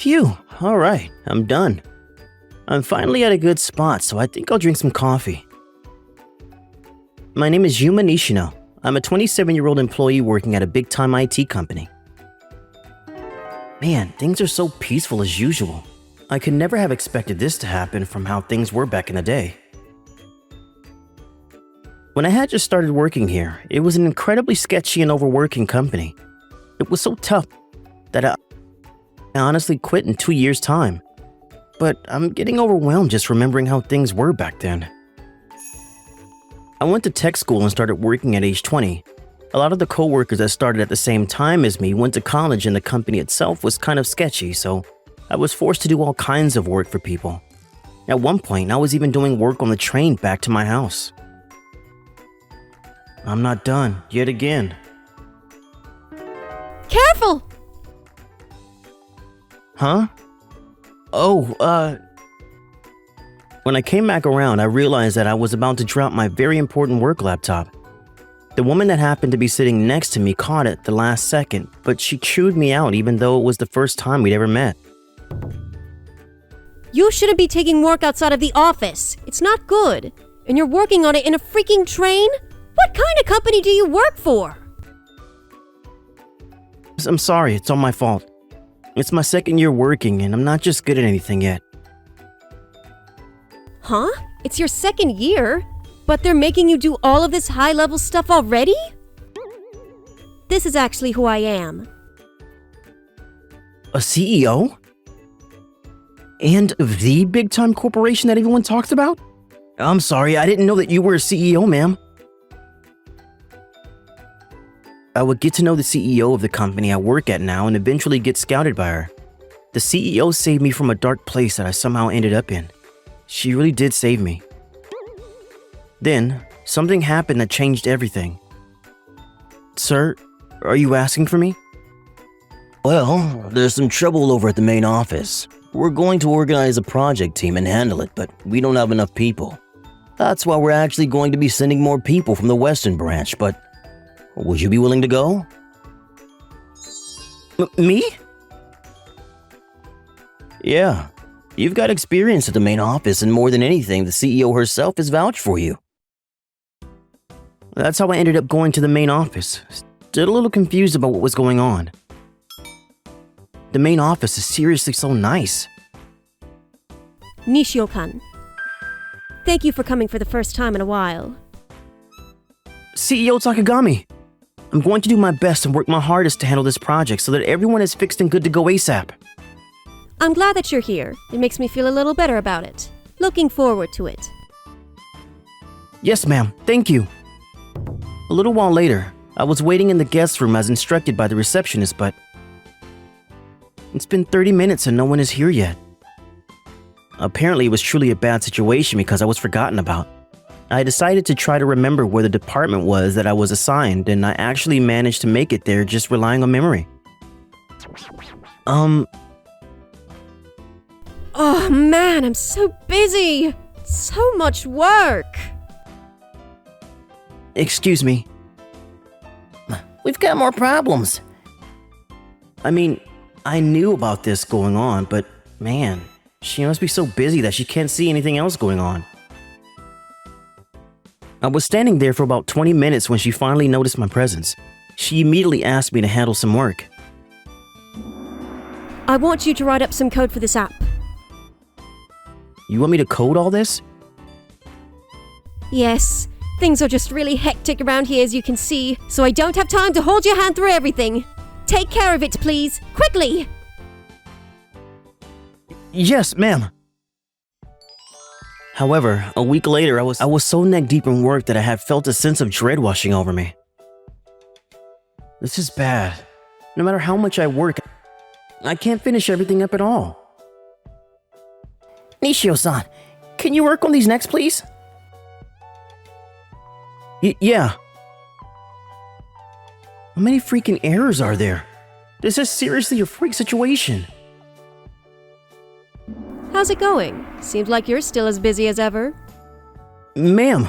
Phew, alright, I'm done. I'm finally at a good spot, so I think I'll drink some coffee. My name is Yuma Nishino. I'm a 27-year-old employee working at a big-time IT company. Man, things are so peaceful as usual. I could never have expected this to happen from how things were back in the day. When I had just started working here, it was an incredibly sketchy and overworking company. It was so tough that I honestly quit in 2 years' time. But I'm getting overwhelmed just remembering how things were back then. I went to tech school and started working at age 20. A lot of the co-workers that started at the same time as me went to college, and the company itself was kind of sketchy, so I was forced to do all kinds of work for people. At one point, I was even doing work on the train back to my house. I'm not done, yet again. Careful! Huh? When I came back around, I realized that I was about to drop my very important work laptop. The woman that happened to be sitting next to me caught it the last second, but she chewed me out even though it was the first time we'd ever met. You shouldn't be taking work outside of the office. It's not good. And you're working on it in a freaking train? What kind of company do you work for? I'm sorry, it's all my fault. It's my second year working, and I'm not just good at anything yet. Huh? It's your second year? But they're making you do all of this high-level stuff already? This is actually who I am. A CEO? And of the big-time corporation that everyone talks about? I'm sorry, I didn't know that you were a CEO, ma'am. I would get to know the CEO of the company I work at now and eventually get scouted by her. The CEO saved me from a dark place that I somehow ended up in. She really did save me. Then, something happened that changed everything. Sir, are you asking for me? Well, there's some trouble over at the main office. We're going to organize a project team and handle it, but we don't have enough people. That's why we're actually going to be sending more people from the Western branch, but would you be willing to go? Me? Yeah. You've got experience at the main office, and more than anything, the CEO herself has vouched for you. That's how I ended up going to the main office. Still a little confused about what was going on. The main office is seriously so nice. Nishio-kan. Thank you for coming for the first time in a while. CEO Takagami, I'm going to do my best and work my hardest to handle this project so that everyone is fixed and good to go ASAP. I'm glad that you're here. It makes me feel a little better about it. Looking forward to it. Yes, ma'am. Thank you. A little while later, I was waiting in the guest room as instructed by the receptionist, but it's been 30 minutes and no one is here yet. Apparently, it was truly a bad situation because I was forgotten about. I decided to try to remember where the department was that I was assigned, and I actually managed to make it there just relying on memory. Oh man, I'm so busy! So much work! Excuse me. We've got more problems. I mean, I knew about this going on, but man, she must be so busy that she can't see anything else going on. I was standing there for about 20 minutes when she finally noticed my presence. She immediately asked me to handle some work. I want you to write up some code for this app. You want me to code all this? Yes, things are just really hectic around here as you can see, so I don't have time to hold your hand through everything. Take care of it, please. Quickly! Yes, ma'am. However, a week later, I was so neck-deep in work that I had felt a sense of dread washing over me. This is bad. No matter how much I work, I can't finish everything up at all. Nishio-san, can you work on these next, please? Yeah. How many freaking errors are there? This is seriously a freak situation. How's it going? Seems like you're still as busy as ever. Ma'am.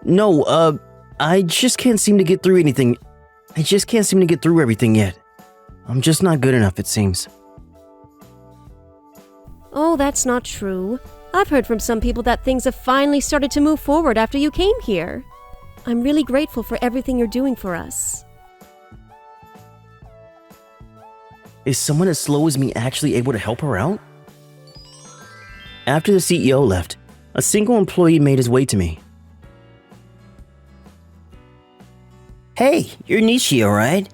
No, I just can't seem to get through anything. I just can't seem to get through everything yet. I'm just not good enough, it seems. Oh, that's not true. I've heard from some people that things have finally started to move forward after you came here. I'm really grateful for everything you're doing for us. Is someone as slow as me actually able to help her out? After the CEO left, a single employee made his way to me. Hey, you're Nishi, right?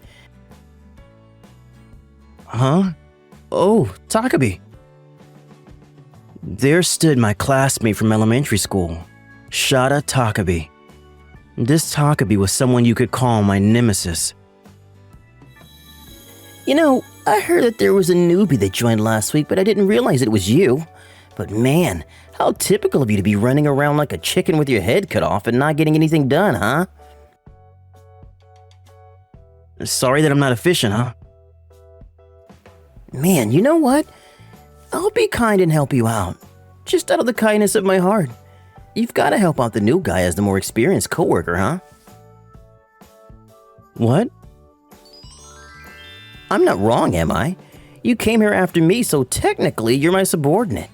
Huh? Oh, Takabi. There stood my classmate from elementary school, Shada Takabi. This Takabi was someone you could call my nemesis. You know, I heard that there was a newbie that joined last week, but I didn't realize it was you. But man, how typical of you to be running around like a chicken with your head cut off and not getting anything done, huh? Sorry that I'm not efficient, huh? Man, you know what? I'll be kind and help you out. Just out of the kindness of my heart. You've got to help out the new guy as the more experienced coworker, huh? What? I'm not wrong, am I? You came here after me, so technically you're my subordinate.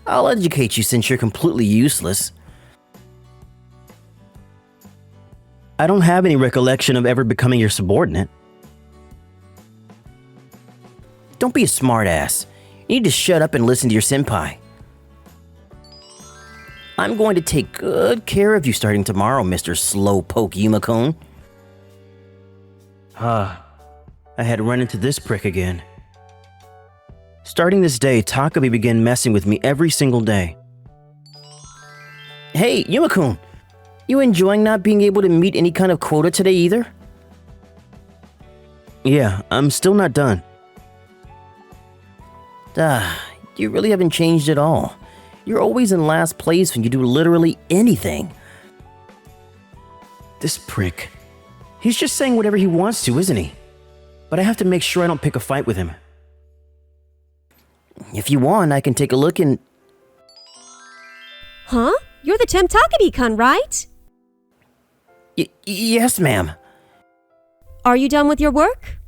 I'll educate you since you're completely useless. I don't have any recollection of ever becoming your subordinate. Don't be a smartass. You need to shut up and listen to your senpai. I'm going to take good care of you starting tomorrow, Mr. Slowpoke Yumakon. I had run into this prick again. Starting this day, Takabi began messing with me every single day. Hey, Yumakun, you enjoying not being able to meet any kind of quota today either? Yeah, I'm still not done. You really haven't changed at all. You're always in last place when you do literally anything. This prick. He's just saying whatever he wants to, isn't he? But I have to make sure I don't pick a fight with him. If you want, I can take a look and... Huh? You're the temp Takabi-kun, right? Yes, ma'am. Are you done with your work?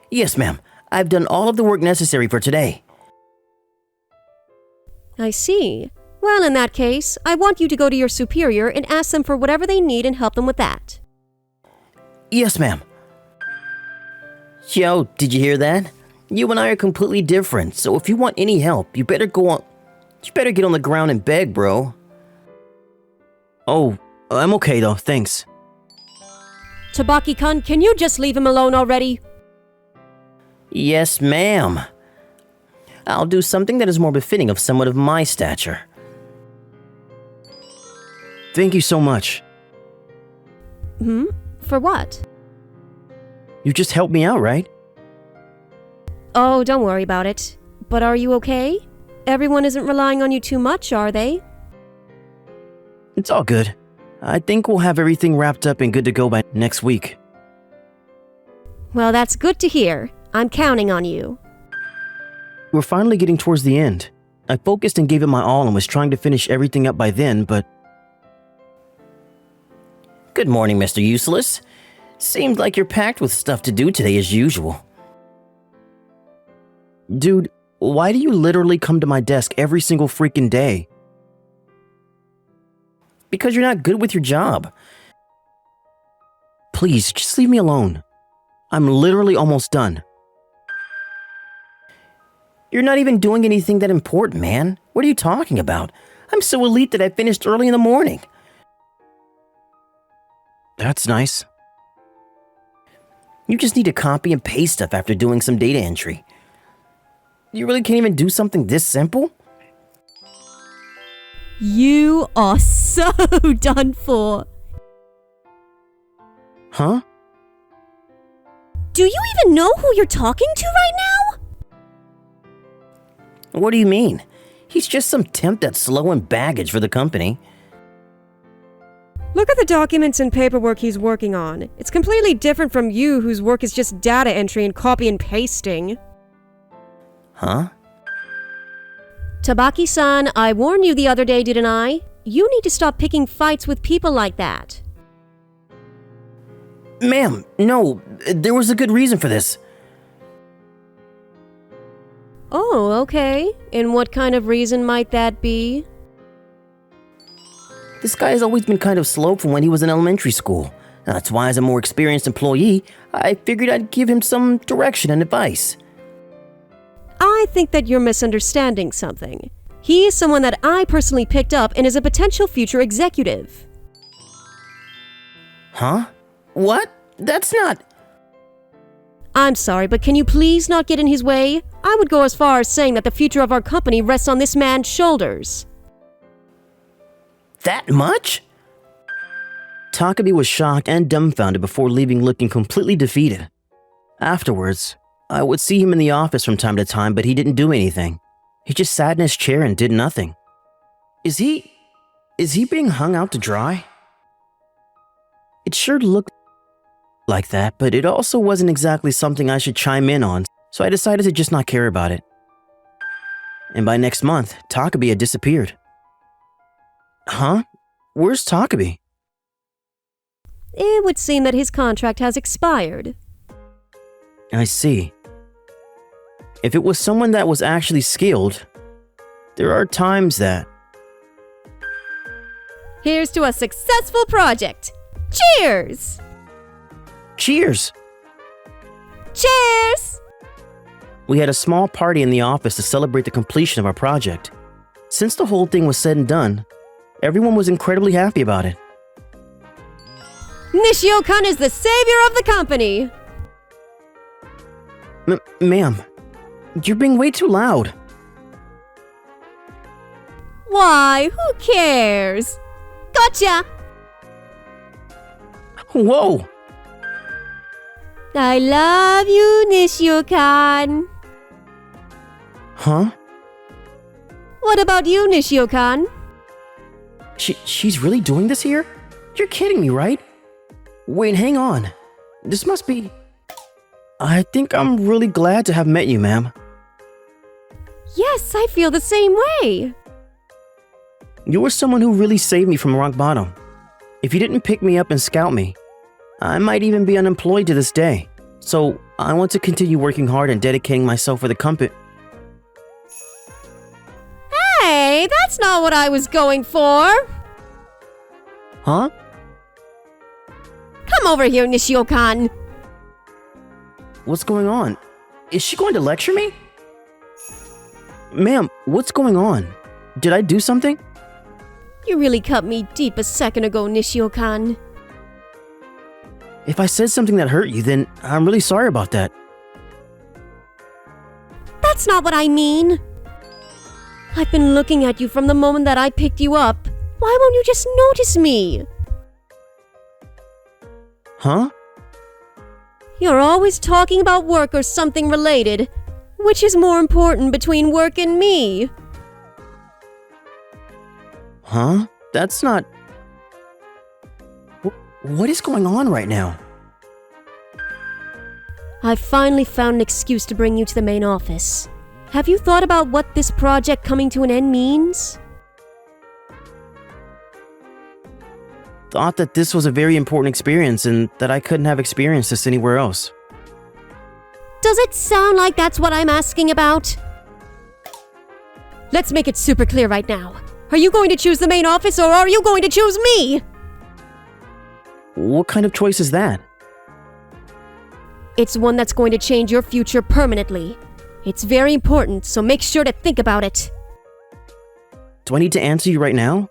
Yes, ma'am. I've done all of the work necessary for today. I see. Well, in that case, I want you to go to your superior and ask them for whatever they need and help them with that. Yes, ma'am. Yo, did you hear that? You and I are completely different, so if you want any help, you better get on the ground and beg, bro. Oh, I'm okay though, thanks. Tabaki-kun, can you just leave him alone already? Yes, ma'am. I'll do something that is more befitting of someone of my stature. Thank you so much. For what? You just helped me out, right? Oh, don't worry about it. But are you okay? Everyone isn't relying on you too much, are they? It's all good. I think we'll have everything wrapped up and good to go by next week. Well, that's good to hear. I'm counting on you. We're finally getting towards the end. I focused and gave it my all and was trying to finish everything up by then, but... Good morning, Mr. Useless. Seems like you're packed with stuff to do today as usual. Dude, why do you literally come to my desk every single freaking day? Because you're not good with your job. Please, just leave me alone. I'm literally almost done. You're not even doing anything that important, man. What are you talking about? I'm so elite that I finished early in the morning. That's nice. You just need to copy and paste stuff after doing some data entry. You really can't even do something this simple? You are so done for. Huh? Do you even know who you're talking to right now? What do you mean? He's just some temp that's slow in baggage for the company. Look at the documents and paperwork he's working on. It's completely different from you, whose work is just data entry and copy and pasting. Huh? Tabaki-san, I warned you the other day, didn't I? You need to stop picking fights with people like that. Ma'am, no, there was a good reason for this. Oh, okay. And what kind of reason might that be? This guy has always been kind of slow from when he was in elementary school. That's why, as a more experienced employee, I figured I'd give him some direction and advice. I think that you're misunderstanding something. He is someone that I personally picked up and is a potential future executive. Huh? What? That's not... I'm sorry, but can you please not get in his way? I would go as far as saying that the future of our company rests on this man's shoulders. That much? Takabi was shocked and dumbfounded before leaving looking completely defeated. Afterwards, I would see him in the office from time to time, but he didn't do anything. He just sat in his chair and did nothing. Is he being hung out to dry? It sure looked like that, but it also wasn't exactly something I should chime in on, so I decided to just not care about it. And by next month, Takabi had disappeared. Huh? Where's Takabi? It would seem that his contract has expired. I see. If it was someone that was actually skilled, there are times that... Here's to a successful project! Cheers! Cheers! Cheers! We had a small party in the office to celebrate the completion of our project. Since the whole thing was said and done, everyone was incredibly happy about it. Nishio-kun is the savior of the company! Ma'am, you're being way too loud. Why, who cares? Gotcha! Whoa! I love you, Nishio-kun. Huh? What about you, Nishio-kun? She's really doing this here? You're kidding me, right? Wait, hang on. This must be... I think I'm really glad to have met you, ma'am. Yes, I feel the same way. You were someone who really saved me from rock bottom. If you didn't pick me up and scout me, I might even be unemployed to this day. So, I want to continue working hard and dedicating myself for the company. Hey, that's not what I was going for. Huh? Come over here, Nishio-kun. What's going on? Is she going to lecture me? Ma'am, what's going on? Did I do something? You really cut me deep a second ago, Nishio-kun. If I said something that hurt you, then I'm really sorry about that. That's not what I mean. I've been looking at you from the moment that I picked you up. Why won't you just notice me? Huh? You're always talking about work or something related. Which is more important between work and me? Huh? That's not... What is going on right now? I've finally found an excuse to bring you to the main office. Have you thought about what this project coming to an end means? Thought that this was a very important experience and that I couldn't have experienced this anywhere else. Does it sound like that's what I'm asking about? Let's make it super clear right now. Are you going to choose the main office or are you going to choose me? What kind of choice is that? It's one that's going to change your future permanently. It's very important, so make sure to think about it. Do I need to answer you right now?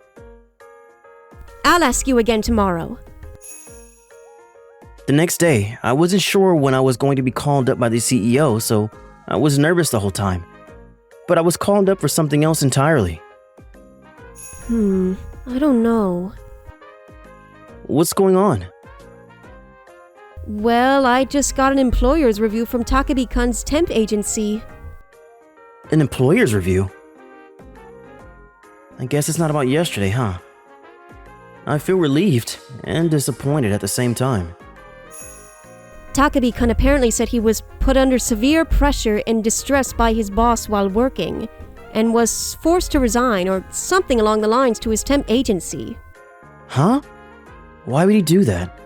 I'll ask you again tomorrow. The next day, I wasn't sure when I was going to be called up by the CEO, so I was nervous the whole time. But I was called up for something else entirely. I don't know. What's going on? Well, I just got an employer's review from Takabi-kun's temp agency. An employer's review? I guess it's not about yesterday, huh? I feel relieved and disappointed at the same time. Takabi-kun apparently said he was put under severe pressure and distress by his boss while working, and was forced to resign or something along the lines to his temp agency. Huh? Why would he do that?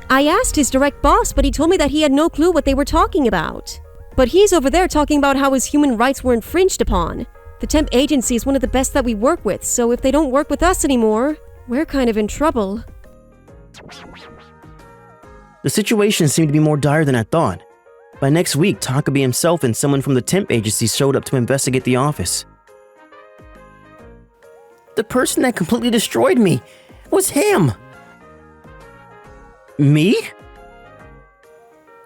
I asked his direct boss, but he told me that he had no clue what they were talking about. But he's over there talking about how his human rights were infringed upon. The temp agency is one of the best that we work with, so if they don't work with us anymore, we're kind of in trouble. The situation seemed to be more dire than I thought. By next week, Takabi himself and someone from the temp agency showed up to investigate the office. The person that completely destroyed me was him! Me?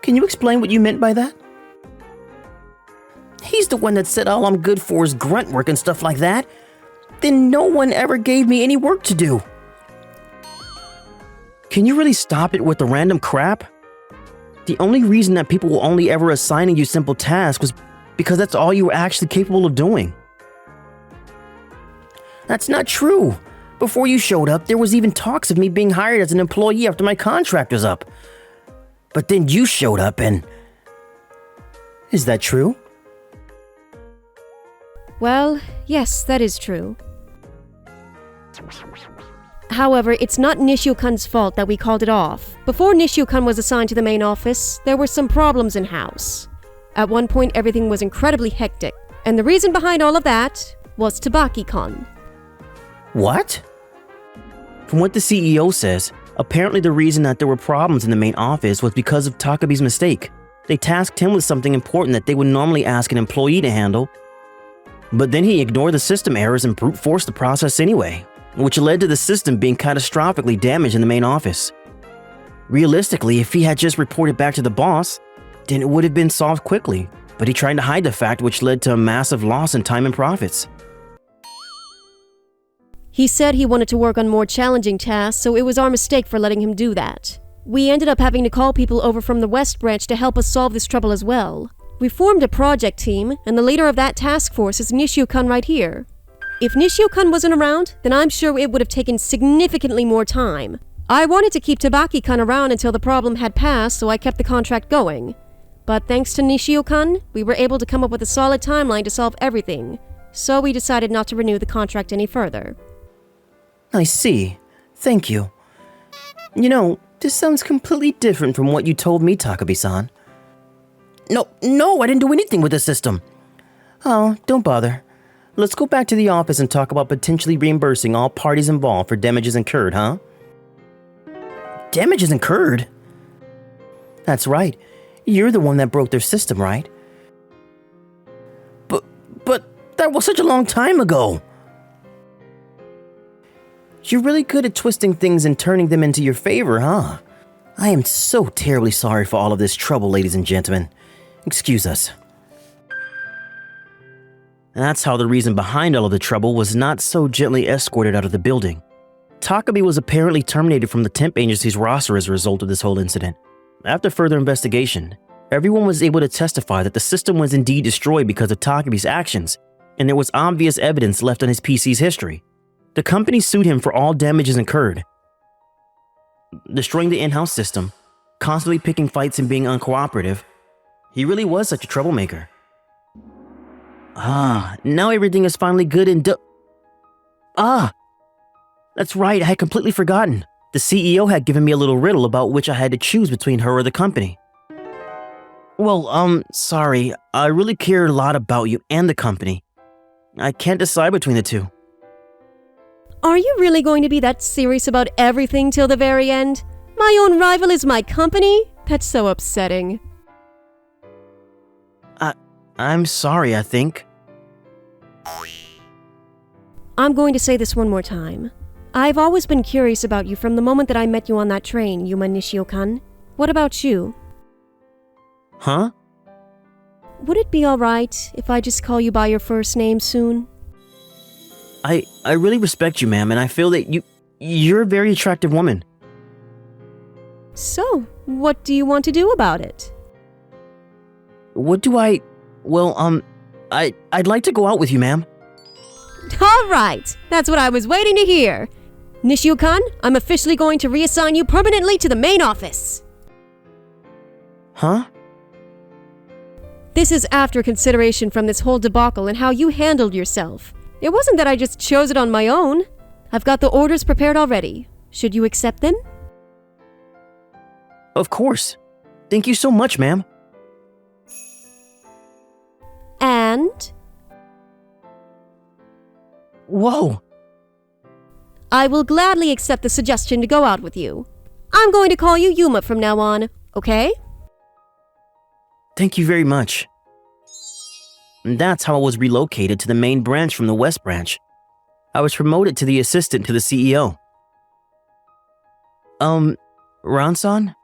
Can you explain what you meant by that? He's the one that said all I'm good for is grunt work and stuff like that. Then no one ever gave me any work to do. Can you really stop it with the random crap? The only reason that people were only ever assigning you simple tasks was because that's all you were actually capable of doing. That's not true. Before you showed up, there was even talks of me being hired as an employee after my contract was up. But then you showed up and... Is that true? Well, yes, that is true. However, it's not Nishio-kun's fault that we called it off. Before Nishio-kun was assigned to the main office, there were some problems in-house. At one point, everything was incredibly hectic, and the reason behind all of that was Tabaki-kun. What? From what the CEO says, apparently the reason that there were problems in the main office was because of Takabi's mistake. They tasked him with something important that they would normally ask an employee to handle, but then he ignored the system errors and brute forced the process anyway, which led to the system being catastrophically damaged in the main office. Realistically, if he had just reported back to the boss, then it would have been solved quickly, but he tried to hide the fact, which led to a massive loss in time and profits. He said he wanted to work on more challenging tasks, so it was our mistake for letting him do that. We ended up having to call people over from the West Branch to help us solve this trouble as well. We formed a project team, and the leader of that task force is Nishio-kun right here. If Nishio-kun wasn't around, then I'm sure it would have taken significantly more time. I wanted to keep Tabaki-kun around until the problem had passed, so I kept the contract going. But thanks to Nishio-kun, we were able to come up with a solid timeline to solve everything, so we decided not to renew the contract any further. I see. Thank you. You know, this sounds completely different from what you told me, Takabi-san. No, I didn't do anything with the system. Oh, don't bother. Let's go back to the office and talk about potentially reimbursing all parties involved for damages incurred, huh? Damages incurred? That's right. You're the one that broke their system, right? But that was such a long time ago. You're really good at twisting things and turning them into your favor, huh? I am so terribly sorry for all of this trouble, ladies and gentlemen. Excuse us. That's how the reason behind all of the trouble was not so gently escorted out of the building. Takabi was apparently terminated from the temp agency's roster as a result of this whole incident. After further investigation, everyone was able to testify that the system was indeed destroyed because of Takabi's actions, and there was obvious evidence left on his PC's history. The company sued him for all damages incurred, destroying the in-house system, constantly picking fights and being uncooperative. He really was such a troublemaker. Now everything is finally good and that's right, I had completely forgotten. The CEO had given me a little riddle about which I had to choose between her or the company. Well, sorry, I really care a lot about you and the company. I can't decide between the two. Are you really going to be that serious about everything till the very end? My own rival is my company? That's so upsetting. I'm sorry, I think. I'm going to say this one more time. I've always been curious about you from the moment that I met you on that train, Yuma Nishio-kun. What about you? Huh? Would it be alright if I just call you by your first name soon? I really respect you, ma'am, and I feel that you're a very attractive woman. So, what do you want to do about it? What do Well, I'd like to go out with you, ma'am. Alright, that's what I was waiting to hear. Nishio-kun, I'm officially going to reassign you permanently to the main office. Huh? This is after consideration from this whole debacle and how you handled yourself. It wasn't that I just chose it on my own. I've got the orders prepared already. Should you accept them? Of course. Thank you so much, ma'am. friend? Whoa! I will gladly accept the suggestion to go out with you. I'm going to call you Yuma from now on, okay? Thank you very much. And that's how I was relocated to the main branch from the West Branch. I was promoted to the assistant to the CEO. Ransan?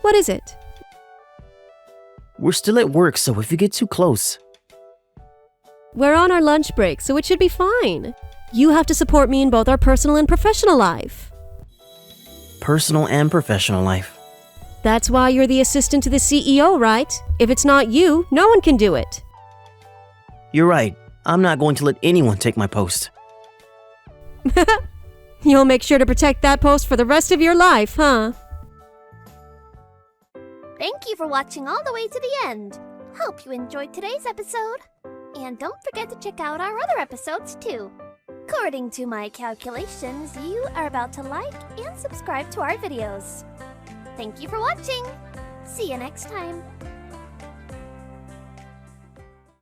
What is it? We're still at work, so if you get too close... We're on our lunch break, so it should be fine. You have to support me in both our personal and professional life. Personal and professional life. That's why you're the assistant to the CEO, right? If it's not you, no one can do it. You're right. I'm not going to let anyone take my post. You'll make sure to protect that post for the rest of your life, huh? Thank you for watching all the way to the end. Hope you enjoyed today's episode. And don't forget to check out our other episodes too. According to my calculations, you are about to like and subscribe to our videos. Thank you for watching. See you next time.